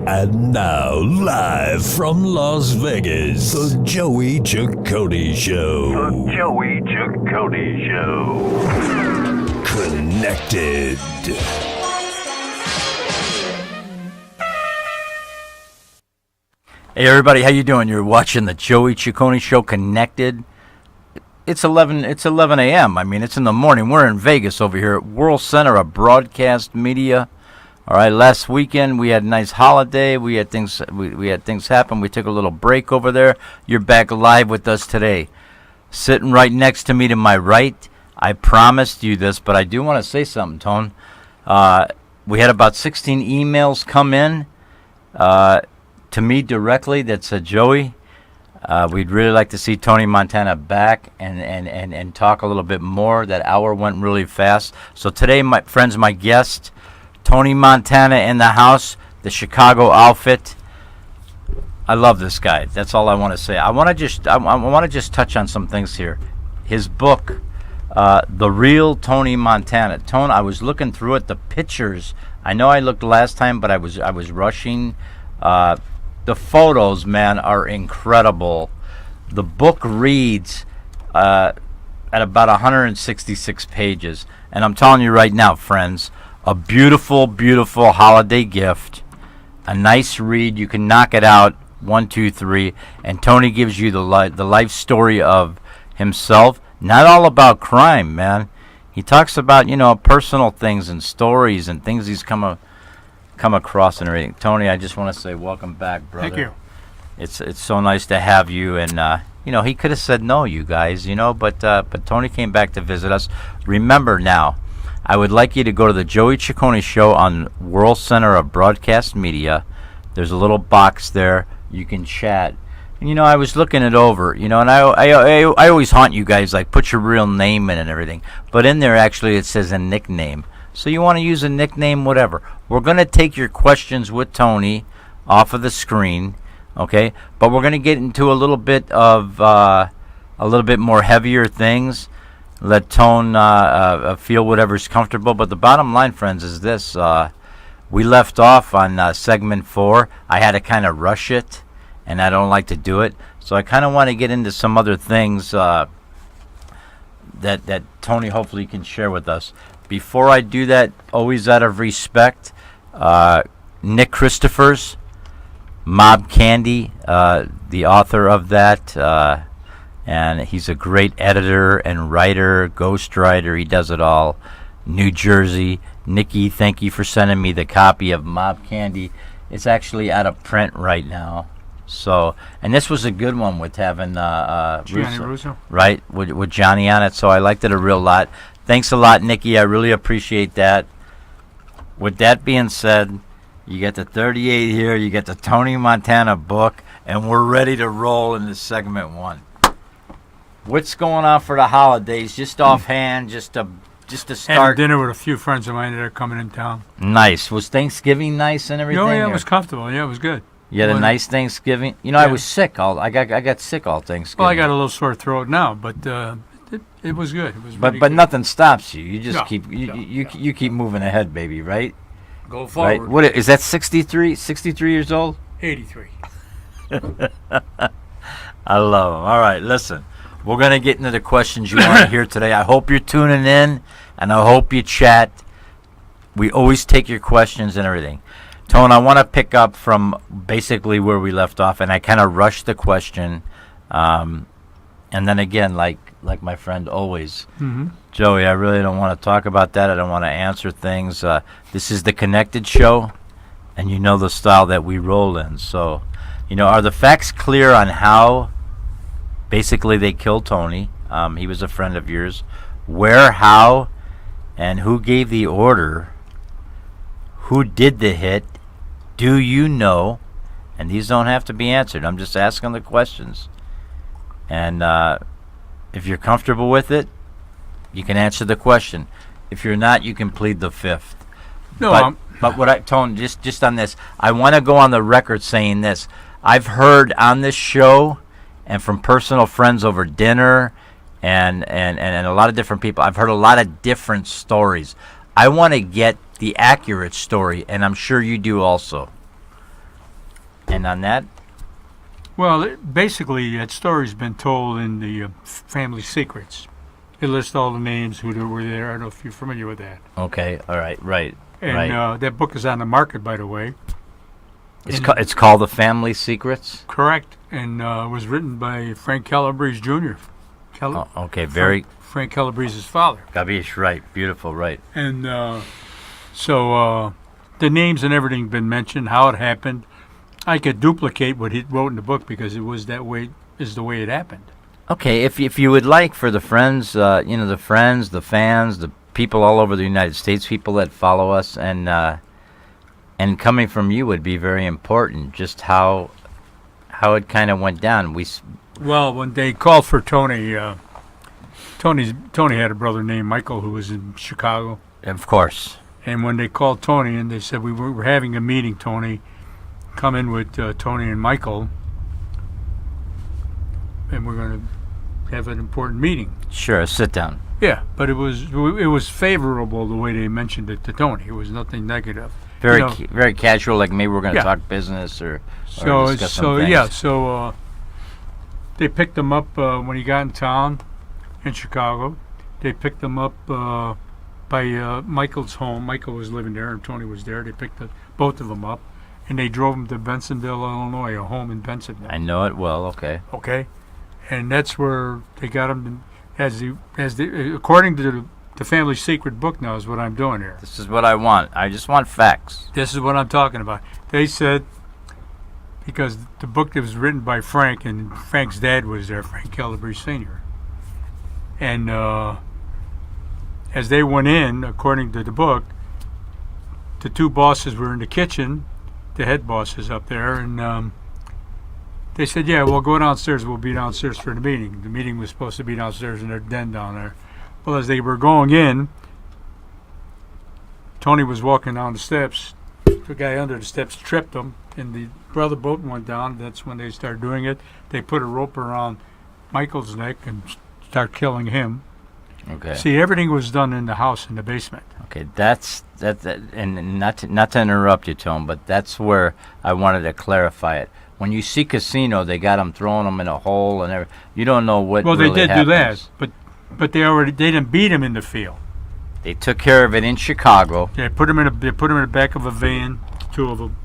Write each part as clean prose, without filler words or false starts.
And now, live from Las Vegas, the Joey Ciccone Show. The Joey Ciccone Show. Connected. Hey everybody, how you doing? You're watching the Joey Ciccone Show Connected. It's 11 a.m. I mean, it's in the morning. We're in Vegas over here at World Center of Broadcast Media. All right, last weekend we had a nice holiday. We had things happen. We took a little break over there. You're back live with us today. Sitting right next to me to my right. I promised you this, but I do want to say something, Tone. We had about 16 emails come in to me directly that said, Joey, we'd really like to see Tony Montana back and talk a little bit more. That hour went really fast. So today, my friends, my guest, Tony Montana in the house, the Chicago outfit. I love this guy. That's all I want to say. I want to just touch on some things here. His book, The Real Tony Montana. Tone, I was looking through it. The pictures. I know I looked last time, but I was rushing. The photos, man, are incredible. The book reads at about 166 pages. And I'm telling you right now, friends, a beautiful, beautiful holiday gift. A nice read. You can knock it out 1, 2, 3. And Tony gives you the life story of himself. Not all about crime, man. He talks about, personal things and stories and things he's come across and everything. Tony, I just want to say welcome back, brother. Thank you. It's so nice to have you, and he could have said no, you guys, but Tony came back to visit us. Remember now, I would like you to go to the Joey Ciccone Show on World Center of Broadcast Media. There's a little box there. You can chat. And, I was looking it over, and I always haunt you guys, like, put your real name in and everything. But in there, actually, it says a nickname. So you want to use a nickname, whatever. We're going to take your questions with Tony off of the screen, okay? But we're going to get into a little bit more heavier things. Let Tone feel whatever's comfortable. But the bottom line, friends, is this. We left off on segment 4. I had to kind of rush it, and I don't like to do it. So I kind of want to get into some other things that Tony hopefully can share with us. Before I do that, always out of respect, Nick Christophers, Mob Candy, the author of that, and he's a great editor and writer, ghostwriter. He does it all. New Jersey. Nikki, thank you for sending me the copy of Mob Candy. It's actually out of print right now. So, and this was a good one with having Gianni Russo. Right, with Johnny on it. So I liked it a real lot. Thanks a lot, Nikki. I really appreciate that. With that being said, you get the 38 here, you get the Tony Montana book, and we're ready to roll into segment 1. What's going on for the holidays? Just offhand, just to start. Had dinner with a few friends of mine that are coming in town. Nice. Was Thanksgiving nice and everything? Oh, yeah, it was comfortable. Yeah, it was good. You had a nice Thanksgiving? Yeah. I was sick. I got sick all Thanksgiving. Well, I got a little sore throat now, but it was good. It was but good. Nothing stops you. You just No, keep no. you keep moving ahead, baby, right? Go forward. Right. What is that? 63 years old? 83. I love them. All right, listen. We're going to get into the questions you want to hear today. I hope you're tuning in, and I hope you chat. We always take your questions and everything. Tone, I want to pick up from basically where we left off, and I kind of rushed the question. And then again, like my friend always, Joey, I really don't want to talk about that. I don't want to answer things. This is the Connected Show, and you know the style that we roll in. So, are the facts clear on how basically they killed Tony? He was a friend of yours. Where, how, and who gave the order? Who did the hit? Do you know? And these don't have to be answered. I'm just asking the questions. And if you're comfortable with it, you can answer the question. If you're not, you can plead the fifth. No, but what I Tone, just on this, I want to go on the record saying this. I've heard on this show and from personal friends over dinner and a lot of different people, I've heard a lot of different stories. I want to get the accurate story, and I'm sure you do also. And on that, Well, basically, that story's been told in the Family Secrets. It lists all the names who were there. I don't know if you're familiar with that. okay, all right, right. And Right. that book is on the market, by the way. It's called The Family Secrets? Correct. And was written by Frank Calabrese Jr. Oh, okay, very... Frank Calabrese's father. Gabish, right, beautiful, right. And so the names and everything been mentioned, how it happened. I could duplicate what he wrote in the book because it was that way, is the way it happened. Okay, if you would like, for the friends, the friends, the fans, the people all over the United States, people that follow us, and coming from you would be very important. Just how it kind of went down. Well, when they called for Tony, Tony had a brother named Michael who was in Chicago. Of course. And when they called Tony and they said, we're having a meeting, Tony, come in with Tony and Michael, and we're going to have an important meeting. Sure, a sit down. Yeah, but it was favorable the way they mentioned it to Tony. It was nothing negative. Very You know, very casual, like maybe we're going to Yeah. talk business or So discuss some things. so they picked him up when he got in town in Chicago. They picked him up by Michael's home. Michael was living there, and Tony was there. They picked both of them up, and they drove him to Bensonville, Illinois, a home in Bensonville. I know it well, okay. Okay, and that's where they got him. According to the Family Secret book, now is what I'm doing here. This is what I want. I just want facts. This is what I'm talking about. They said, because the book that was written by Frank, and Frank's dad was there, Frank Calabrese Sr. And as they went in, according to the book, the two bosses were in the kitchen, the head bosses up there, and they said, yeah, we'll go downstairs. We'll be downstairs for the meeting. The meeting was supposed to be downstairs in their den down there. Well, as they were going in, Tony was walking down the steps. The guy under the steps tripped him, and the brother boat went down. That's when they started doing it. They put a rope around Michael's neck and start killing him. Okay. See, everything was done in the house in the basement. Okay, that and not to interrupt you, Tone, but that's where I wanted to clarify it. When you see Casino, they got him throwing him in a hole and everything. You don't know what. Well, really they did happens. do that, but they didn't beat him in the field. They took care of it in Chicago. They put him in the back of a van, two of them,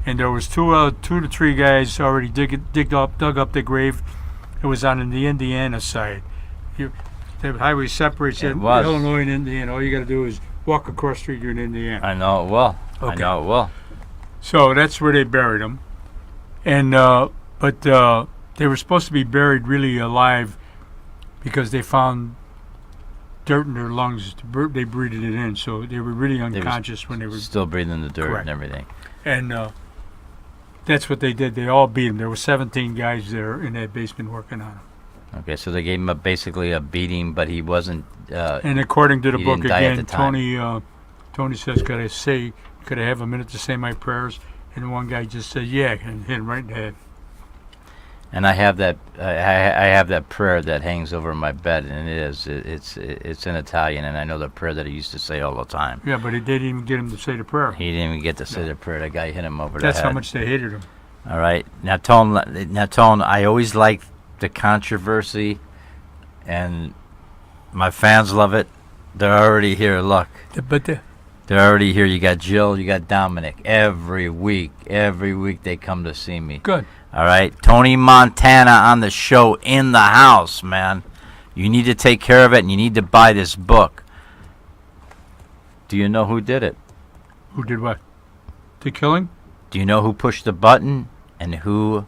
and there was two to three guys already dug up the grave. It was on the Indiana side. The highway separates It was. Illinois and Indiana. All you got to do is walk across the street. You're in Indiana. I know it well. I Okay. know it well. So that's where they buried him, and but they were supposed to be buried really alive because they found dirt in their lungs. They breathed it in, so they were really unconscious when they were. Still breathing the dirt Correct. and everything. And that's what they did. They all beat him. There were 17 guys there in that basement working on him. Okay, so they gave him basically a beating, but he wasn't. And according to the He book didn't die at again, the time. Tony says, could I have a minute to say my prayers? And one guy just said, yeah, and hit him right in the head. And I have that. I have that prayer that hangs over my bed, and it's in Italian, and I know the prayer that he used to say all the time. Yeah, but they didn't even get him to say the prayer. He didn't even get to say the prayer. The guy hit him over That's the head. how much they hated him. All right, now Tone. I always like the controversy, and my fans love it. They're already here. Look, But they're already here. You got Jill. You got Dominic. Every week they come to see me. good. All right, Tony Montana on the show in the house, man. You need to take care of it, and you need to buy this book. Do you know who did it? Who did what? The killing? Do you know who pushed the button and who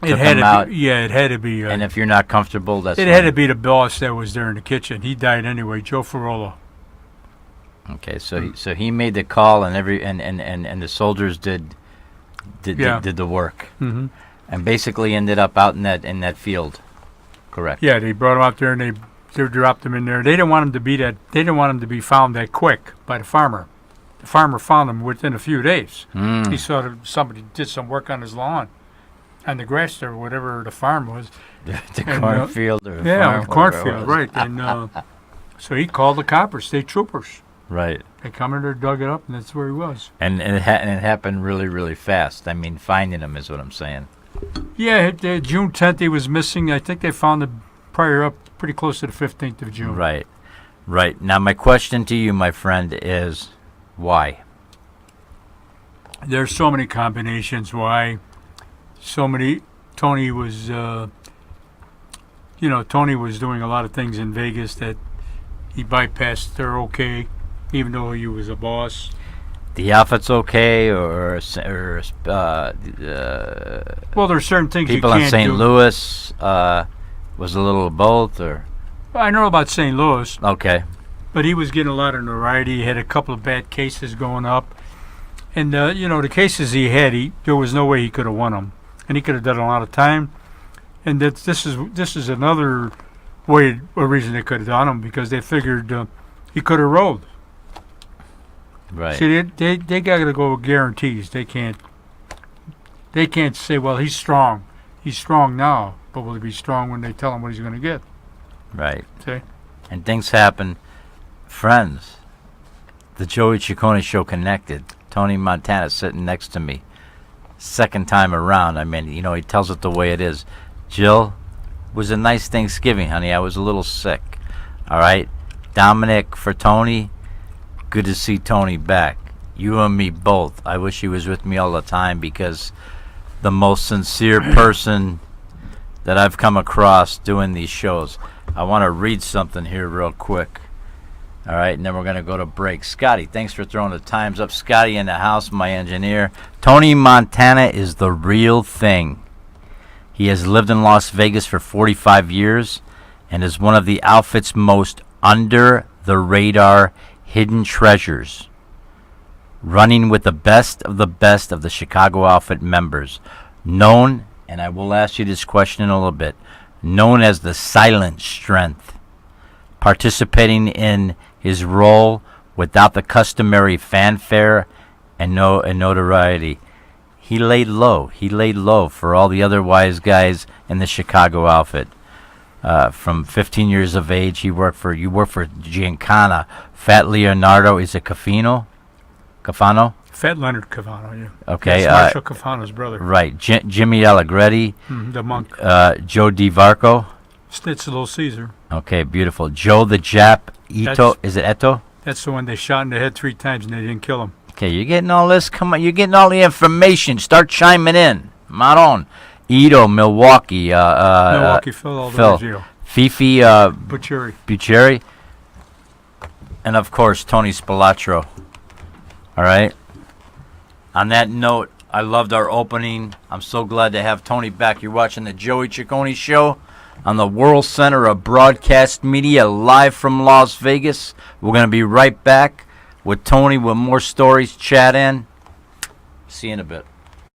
It took had him to out? be. Yeah, it had to be. And if you're not comfortable, that's it fine. had to be the boss that was there in the kitchen. He died anyway, Joe Ferrolo. Okay, so he made the call, and and the soldiers did Yeah. the work, Mm-hmm. and basically ended up out in that field. Correct. Yeah, they brought him out there and they dropped him in there. They didn't want him to be that. They didn't want him to be found that quick by the farmer. The farmer found him within a few days. Mm. He saw that somebody did some work on his lawn, on the grass there, whatever the farm was. the And, cornfield or the Yeah, farm, the cornfield, whatever it was. right. And so he called the coppers, state troopers. Right. They come in there, dug it up, and that's where he was. And it happened really, really fast. I mean, finding him is what I'm saying. Yeah, June 10th he was missing. I think they found the prior up pretty close to the 15th of June. Right. Right. Now, my question to you, my friend, is why? There's so many combinations why. So many. Tony was, Tony was doing a lot of things in Vegas that he bypassed their okay, even though he was a boss. The outfit's okay, or Well, there's certain things people you in can't St. do. Louis was a little of both, or I know about St. Louis, okay, but he was getting a lot of notoriety. He had a couple of bad cases going up, and the cases he had, there was no way he could have won them, and he could have done a lot of time. And this is another way, a reason they could have done him, because they figured he could have rolled. right, See, they got to go with guarantees. They can't say, well, he's strong. He's strong now, but will he be strong when they tell him what he's going to get? right. See? And things happen. Friends, the Joey Ciccone Show connected. Tony Montana sitting next to me. Second time around. I mean, he tells it the way it is. Jill, was a nice Thanksgiving, honey. I was a little sick. All right? Dominic, for Tony, good to see Tony back. You and me both. I wish he was with me all the time, because the most sincere person that I've come across doing these shows. I want to read something here real quick. All right, and then we're going to go to break. Scotty, thanks for throwing the times up. Scotty in the house, my engineer. Tony Montana is the real thing. He has lived in Las Vegas for 45 years and is one of the outfit's most under-the-radar hidden treasures, running with the best of the Chicago outfit members, known, and I will ask you this question in a little bit, known as the Silent Strength, participating in his role without the customary fanfare and notoriety. He laid low. He laid low for all the other wise guys in the Chicago outfit. From 15 years of age, you work for Giancana. Fat Leonardo, is it Cafano? Fat Leonard Cavano, yeah. Okay. That's Marshall Cafano's brother. Right. Jimmy Allegretti. The monk. Joe DiVarco. It's Little Caesar. Okay, beautiful. Joe the Jap. Ito. Is it Eto? That's the one they shot in the head 3 times and they didn't kill him. Okay, you're getting all this. Come on, you're getting all the information. Start chiming in. Maron. Ito, Milwaukee. Milwaukee Phil, all the way to jail. Fifi. Bucheri. And, of course, Tony Spilatro. All right? On that note, I loved our opening. I'm so glad to have Tony back. You're watching the Joey Ciccone Show on the World Center of Broadcast Media, live from Las Vegas. We're going to be right back with Tony with more stories. Chat in. See you in a bit.